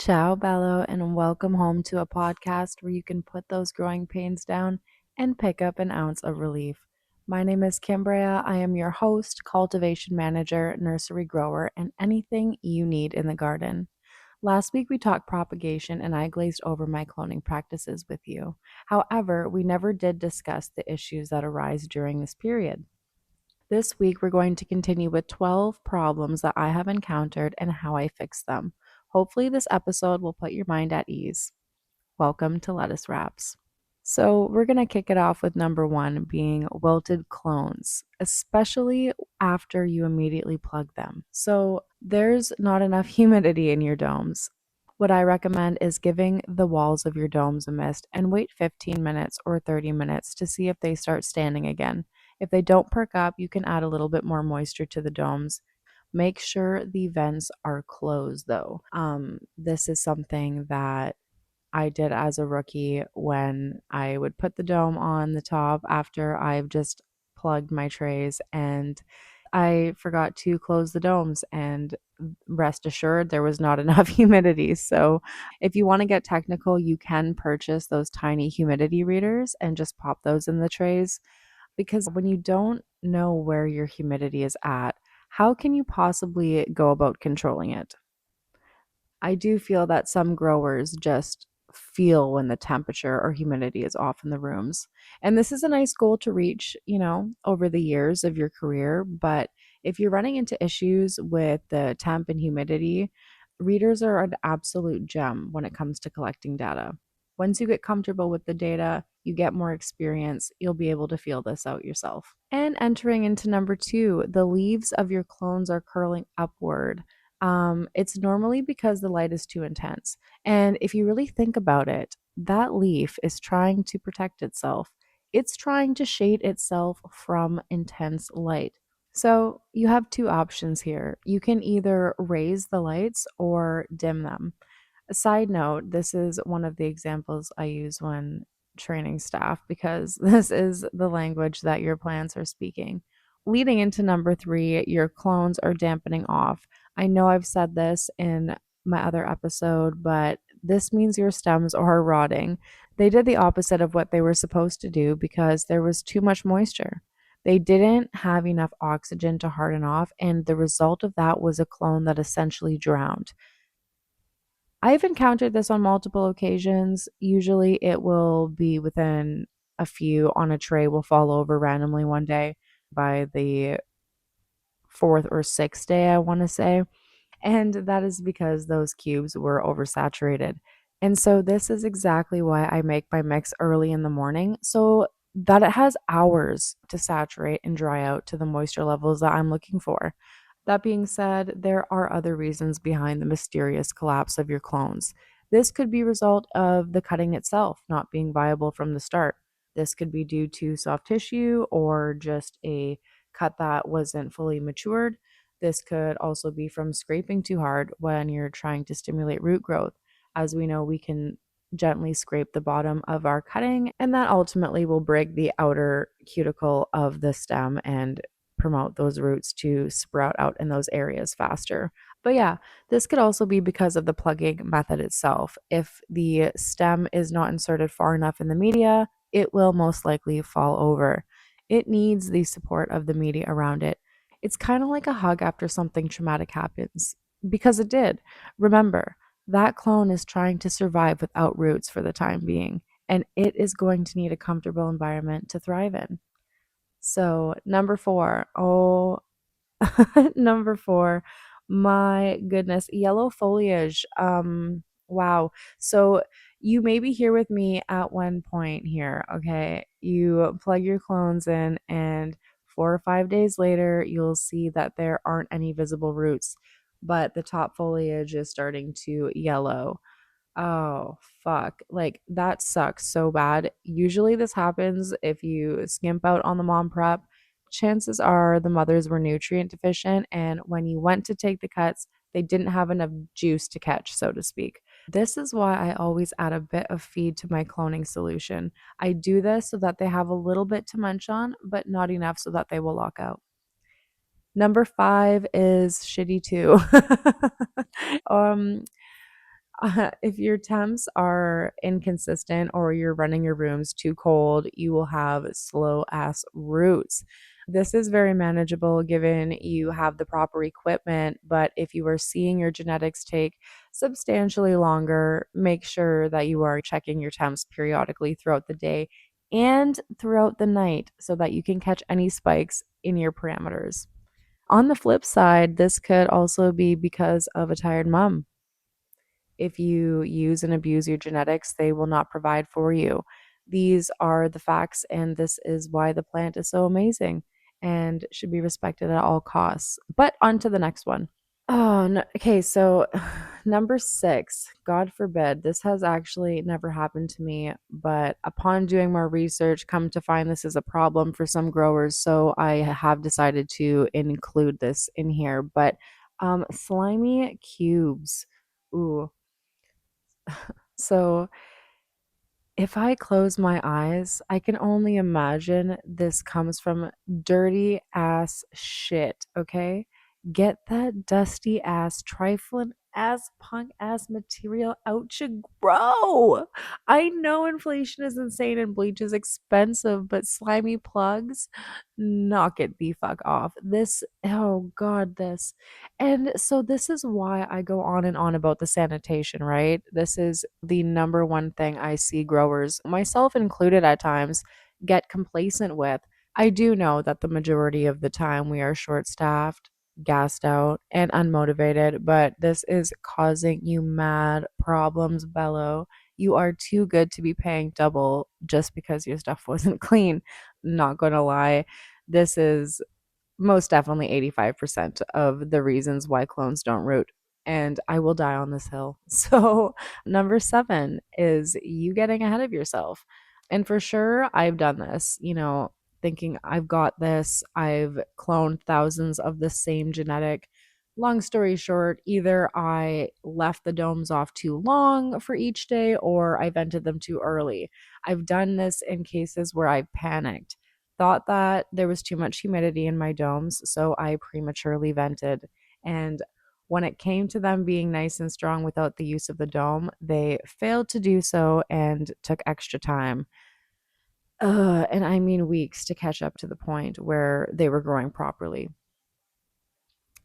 Ciao Bello, and welcome home to a podcast where you can put those growing pains down and pick up an ounce of relief. My name is Kimbrea. I am your host, cultivation manager, nursery grower, and anything you need in the garden. Last week we talked propagation and I glazed over my cloning practices with you. However, we never did discuss the issues that arise during this period. This week, we're going to continue with 12 problems that I have encountered and how I fix them. Hopefully, this episode will put your mind at ease. Welcome to Lettuce Wraps. So, we're going to kick it off with number one being wilted clones, especially after you immediately plug them. So, there's not enough humidity in your domes. What I recommend is giving the walls of your domes a mist and wait 15 minutes or 30 minutes to see if they start standing again. If they don't perk up, you can add a little bit more moisture to the domes. Make sure the vents are closed though. This is something that I did as a rookie when I would put the dome on the top after I've just plugged my trays and I forgot to close the domes and rest assured there was not enough humidity. So, if you want to get technical, you can purchase those tiny humidity readers and just pop those in the trays because when you don't know where your humidity is at, how can you possibly go about controlling it? I do feel that some growers just feel when the temperature or humidity is off in the rooms. And this is a nice goal to reach, over the years of your career. But if you're running into issues with the temp and humidity, readers are an absolute gem when it comes to collecting data. Once you get comfortable with the data, you get more experience, you'll be able to feel this out yourself. And entering into number two, the leaves of your clones are curling upward. It's normally because the light is too intense. And if you really think about it, that leaf is trying to protect itself. It's trying to shade itself from intense light. So you have two options here. You can either raise the lights or dim them. A side note, this is one of the examples I use when training staff because this is the language that your plants are speaking. Leading into number three, your clones are dampening off. I know I've said this in my other episode, but this means your stems are rotting. They did the opposite of what they were supposed to do because there was too much moisture. They didn't have enough oxygen to harden off, and the result of that was a clone that essentially drowned. I've encountered this on multiple occasions. Usually it will be within a few on a tray will fall over randomly one day by the fourth or sixth day, I want to say. And that is because those cubes were oversaturated. And so this is exactly why I make my mix early in the morning so that it has hours to saturate and dry out to the moisture levels that I'm looking for. That being said, there are other reasons behind the mysterious collapse of your clones. This could be a result of the cutting itself not being viable from the start. This could be due to soft tissue or just a cut that wasn't fully matured. This could also be from scraping too hard when you're trying to stimulate root growth. As we know, we can gently scrape the bottom of our cutting, and that ultimately will break the outer cuticle of the stem and promote those roots to sprout out in those areas faster. But yeah, this could also be because of the plugging method itself. If the stem is not inserted far enough in the media, it will most likely fall over. It needs the support of the media around it. It's kind of like a hug after something traumatic happens, because it did. Remember, that clone is trying to survive without roots for the time being, and it is going to need a comfortable environment to thrive in. So, number four, number four, my goodness, yellow foliage. Wow. So you may be here with me at one point here, okay? You plug your clones in, and 4 or 5 days later, you'll see that there aren't any visible roots, but the top foliage is starting to yellow. Oh, fuck. Like, that sucks so bad. Usually, this happens if you skimp out on the mom prep. Chances are the mothers were nutrient deficient, and when you went to take the cuts, they didn't have enough juice to catch, so to speak. This is why I always add a bit of feed to my cloning solution. I do this so that they have a little bit to munch on, but not enough so that they will lock out. Number five is shitty too. um, If your temps are inconsistent or you're running your rooms too cold, you will have slow ass roots. This is very manageable given you have the proper equipment, but if you are seeing your genetics take substantially longer, make sure that you are checking your temps periodically throughout the day and throughout the night so that you can catch any spikes in your parameters. On the flip side, this could also be because of a tired mom. If you use and abuse your genetics, they will not provide for you. These are the facts, and this is why the plant is so amazing and should be respected at all costs. But on to the next one. Oh, no. Okay. So, number six, God forbid, this has actually never happened to me, but upon doing more research, come to find this is a problem for some growers. So, I have decided to include this in here. But slimy cubes. Ooh. So, if I close my eyes, I can only imagine this comes from dirty ass shit, okay? Get that dusty ass, trifling ass, punk ass material out you grow. I know inflation is insane and bleach is expensive, but slimy plugs, knock it the fuck off. This, oh god, this. And so this is why I go on and on about the sanitation, right? This is the number one thing I see growers, myself included at times, get complacent with. I do know that the majority of the time we are short staffed, gassed out, and unmotivated, but this is causing you mad problems, Bello. You are too good to be paying double just because your stuff wasn't clean. Not gonna lie. This is most definitely 85% of the reasons why clones don't root. And I will die on this hill. So, number seven is you getting ahead of yourself. And for sure, I've done this, thinking I've got this. I've cloned thousands of the same genetic. Long story short, either I left the domes off too long for each day or I vented them too early. I've done this in cases where I panicked, thought that there was too much humidity in my domes, so I prematurely vented. And when it came to them being nice and strong without the use of the dome, they failed to do so and took extra time. And I mean weeks to catch up to the point where they were growing properly.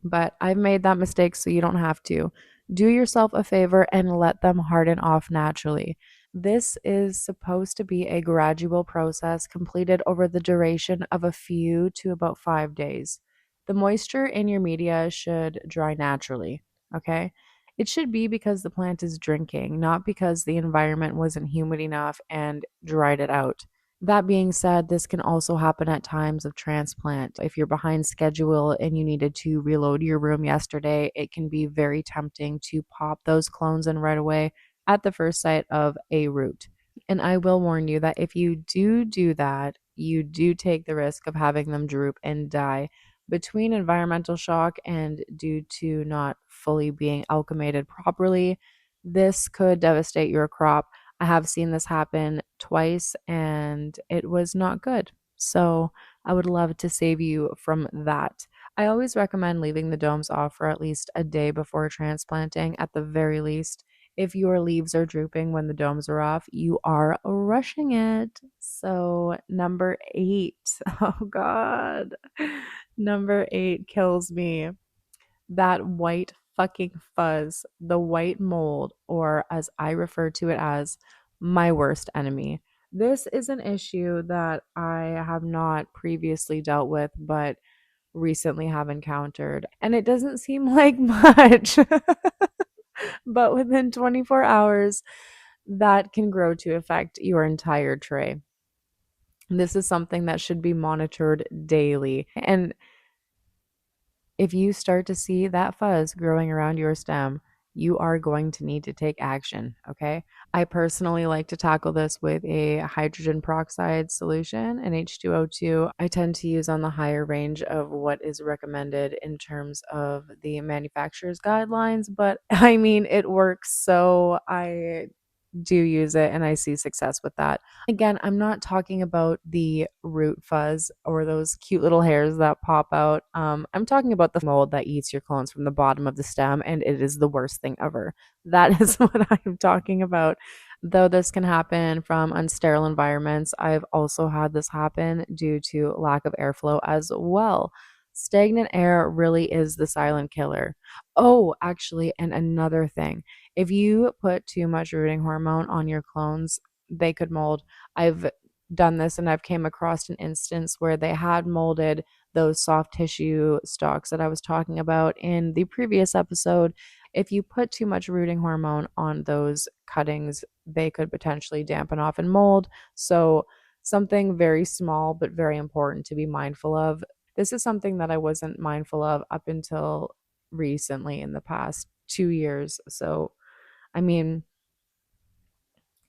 But I've made that mistake so you don't have to. Do yourself a favor and let them harden off naturally. This is supposed to be a gradual process completed over the duration of a few to about 5 days. The moisture in your media should dry naturally, okay? It should be because the plant is drinking, not because the environment wasn't humid enough and dried it out. That being said, this can also happen at times of transplant. If you're behind schedule and you needed to reload your room yesterday, it can be very tempting to pop those clones in right away at the first sight of a root. And I will warn you that if you do that, you do take the risk of having them droop and die between environmental shock and due to not fully being alchemated properly. This could devastate your crop. I have seen this happen twice and it was not good. So I would love to save you from that. I always recommend leaving the domes off for at least a day before transplanting, at the very least. If your leaves are drooping when the domes are off, you are rushing it. So, number eight. Oh, God. Number eight kills me. That white fucking fuzz, the white mold, or as I refer to it as my worst enemy. This is an issue that I have not previously dealt with, but recently have encountered. And it doesn't seem like much, but within 24 hours, that can grow to affect your entire tray. This is something that should be monitored daily. And if you start to see that fuzz growing around your stem, you are going to need to take action, okay? I personally like to tackle this with a hydrogen peroxide solution, an H2O2. I tend to use on the higher range of what is recommended in terms of the manufacturer's guidelines, but I mean, it works. So I do use it and I see success with that. Again, I'm not talking about the root fuzz or those cute little hairs that pop out. I'm talking about the mold that eats your clones from the bottom of the stem, and it is the worst thing ever. That is what I'm talking about. Though this can happen from unsterile environments, I've also had this happen due to lack of airflow as well. Stagnant air really is the silent killer. Oh, actually, and another thing, if you put too much rooting hormone on your clones, they could mold. I've done this and I've came across an instance where they had molded those soft tissue stalks that I was talking about in the previous episode. If you put too much rooting hormone on those cuttings, they could potentially dampen off and mold. So, something very small but very important to be mindful of. This is something that I wasn't mindful of up until recently in the past 2 years. So, I mean,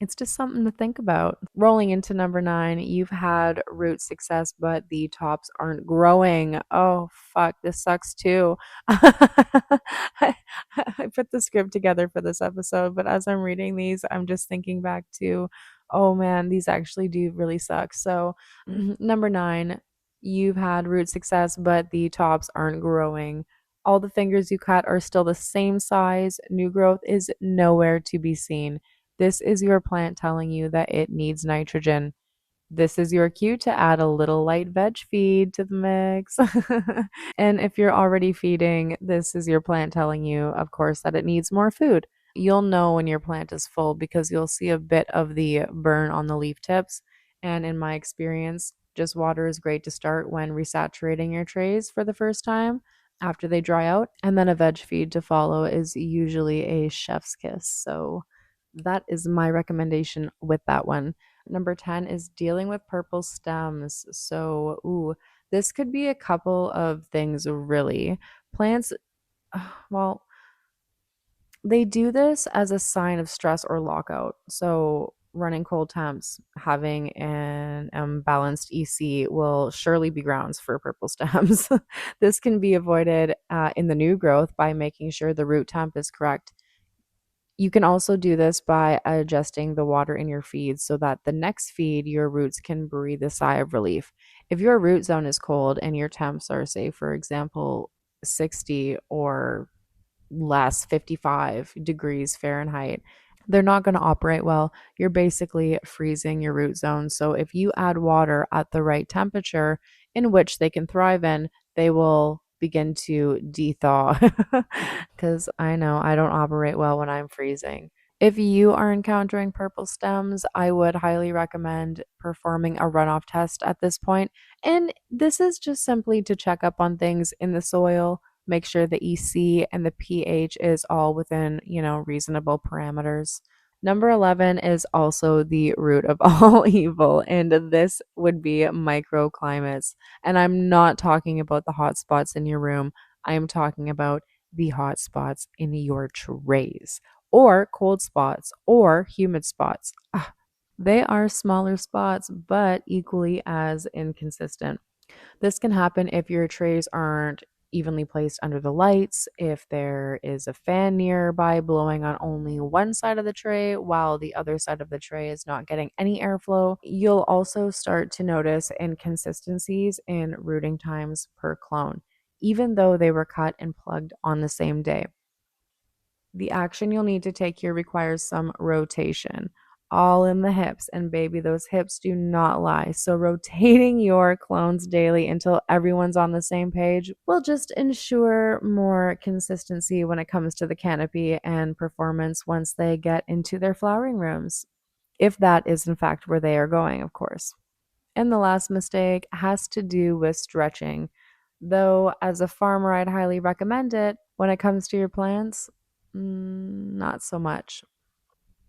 it's just something to think about. Rolling into number 9, you've had root success, but the tops aren't growing. Oh, fuck, this sucks too. I, I put the script together for this episode, but as I'm reading these, I'm just thinking back to, oh man, these actually do really suck. So, number 9, you've had root success, but the tops aren't growing. All the fingers you cut are still the same size. New growth is nowhere to be seen. This is your plant telling you that it needs nitrogen. This is your cue to add a little light veg feed to the mix. And if you're already feeding, this is your plant telling you, of course, that it needs more food. You'll know when your plant is full because you'll see a bit of the burn on the leaf tips. And in my experience, just water is great to start when resaturating your trays for the first time after they dry out. And then a veg feed to follow is usually a chef's kiss. So that is my recommendation with that one. Number 10 is dealing with purple stems. So, this could be a couple of things really. Plants, well, they do this as a sign of stress or lockout. So, running cold temps, having an imbalanced EC will surely be grounds for purple stems. This can be avoided in the new growth by making sure the root temp is correct. You can also do this by adjusting the water in your feed so that the next feed your roots can breathe a sigh of relief. If your root zone is cold and your temps are, say, for example, 60 or less, 55 degrees Fahrenheit, they're not going to operate well. You're basically freezing your root zone. So if you add water at the right temperature in which they can thrive in, they will begin to de-thaw. Because I know I don't operate well when I'm freezing. If you are encountering purple stems, I would highly recommend performing a runoff test at this point. And this is just simply to check up on things in the soil, make sure the EC and the pH is all within, reasonable parameters. Number 11 is also the root of all evil, and this would be microclimates. And I'm not talking about the hot spots in your room. I am talking about the hot spots in your trays, or cold spots, or humid spots. They are smaller spots, but equally as inconsistent. This can happen if your trays aren't evenly placed under the lights, if there is a fan nearby blowing on only one side of the tray while the other side of the tray is not getting any airflow. You'll also start to notice inconsistencies in rooting times per clone, even though they were cut and plugged on the same day. The action you'll need to take here requires some rotation, all in the hips. And baby, those hips do not lie. So, rotating your clones daily until everyone's on the same page will just ensure more consistency when it comes to the canopy and performance once they get into their flowering rooms. If that is, in fact, where they are going, of course. And the last mistake has to do with stretching. Though, as a farmer, I'd highly recommend it when it comes to your plants. Not so much.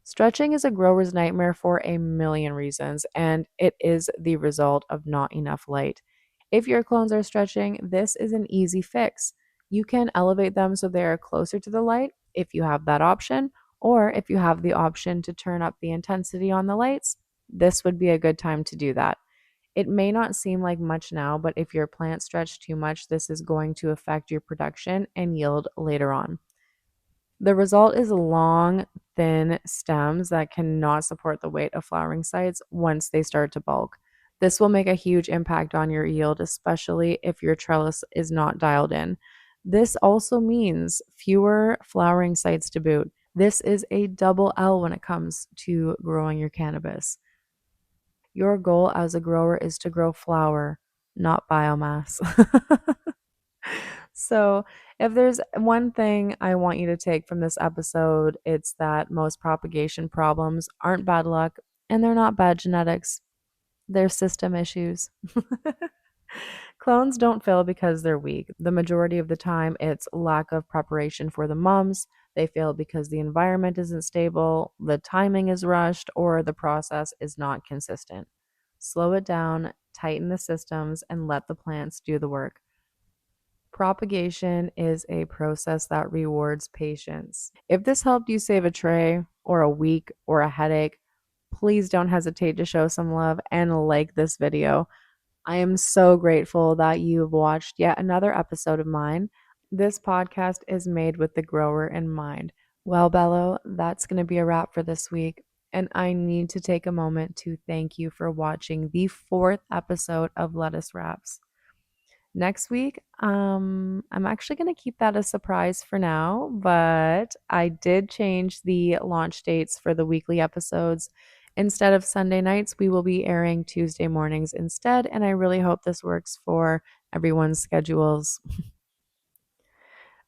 Stretching is a grower's nightmare for a million reasons, and it is the result of not enough light. If your clones are stretching, this is an easy fix. You can elevate them so they are closer to the light if you have that option, or if you have the option to turn up the intensity on the lights, this would be a good time to do that. It may not seem like much now, but if your plant stretch too much, this is going to affect your production and yield later on. The result is long, thin stems that cannot support the weight of flowering sites once they start to bulk. This will make a huge impact on your yield, especially if your trellis is not dialed in. This also means fewer flowering sites to boot. This is a double L when it comes to growing your cannabis. Your goal as a grower is to grow flower, not biomass. So, if there's one thing I want you to take from this episode, it's that most propagation problems aren't bad luck and they're not bad genetics. They're system issues. Clones don't fail because they're weak. The majority of the time, it's lack of preparation for the mums. They fail because the environment isn't stable, the timing is rushed, or the process is not consistent. Slow it down, tighten the systems, and let the plants do the work. Propagation is a process that rewards patience. If this helped you save a tray or a week or a headache, please don't hesitate to show some love and like this video. I am so grateful that you've watched yet another episode of mine. This podcast is made with the grower in mind. Well, Bello, that's going to be a wrap for this week. And I need to take a moment to thank you for watching the fourth episode of Lettuce Wraps. Next week, I'm actually going to keep that a surprise for now, but I did change the launch dates for the weekly episodes. Instead of Sunday nights, we will be airing Tuesday mornings instead, and I really hope this works for everyone's schedules.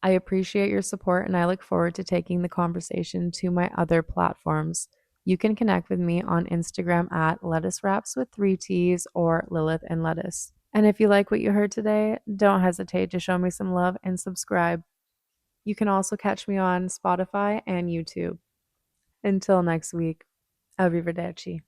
I appreciate your support, and I look forward to taking the conversation to my other platforms. You can connect with me on Instagram at Lettuce Wraps with 3 T's or Lilith and Lettuce. And if you like what you heard today, don't hesitate to show me some love and subscribe. You can also catch me on Spotify and YouTube. Until next week, arrivederci.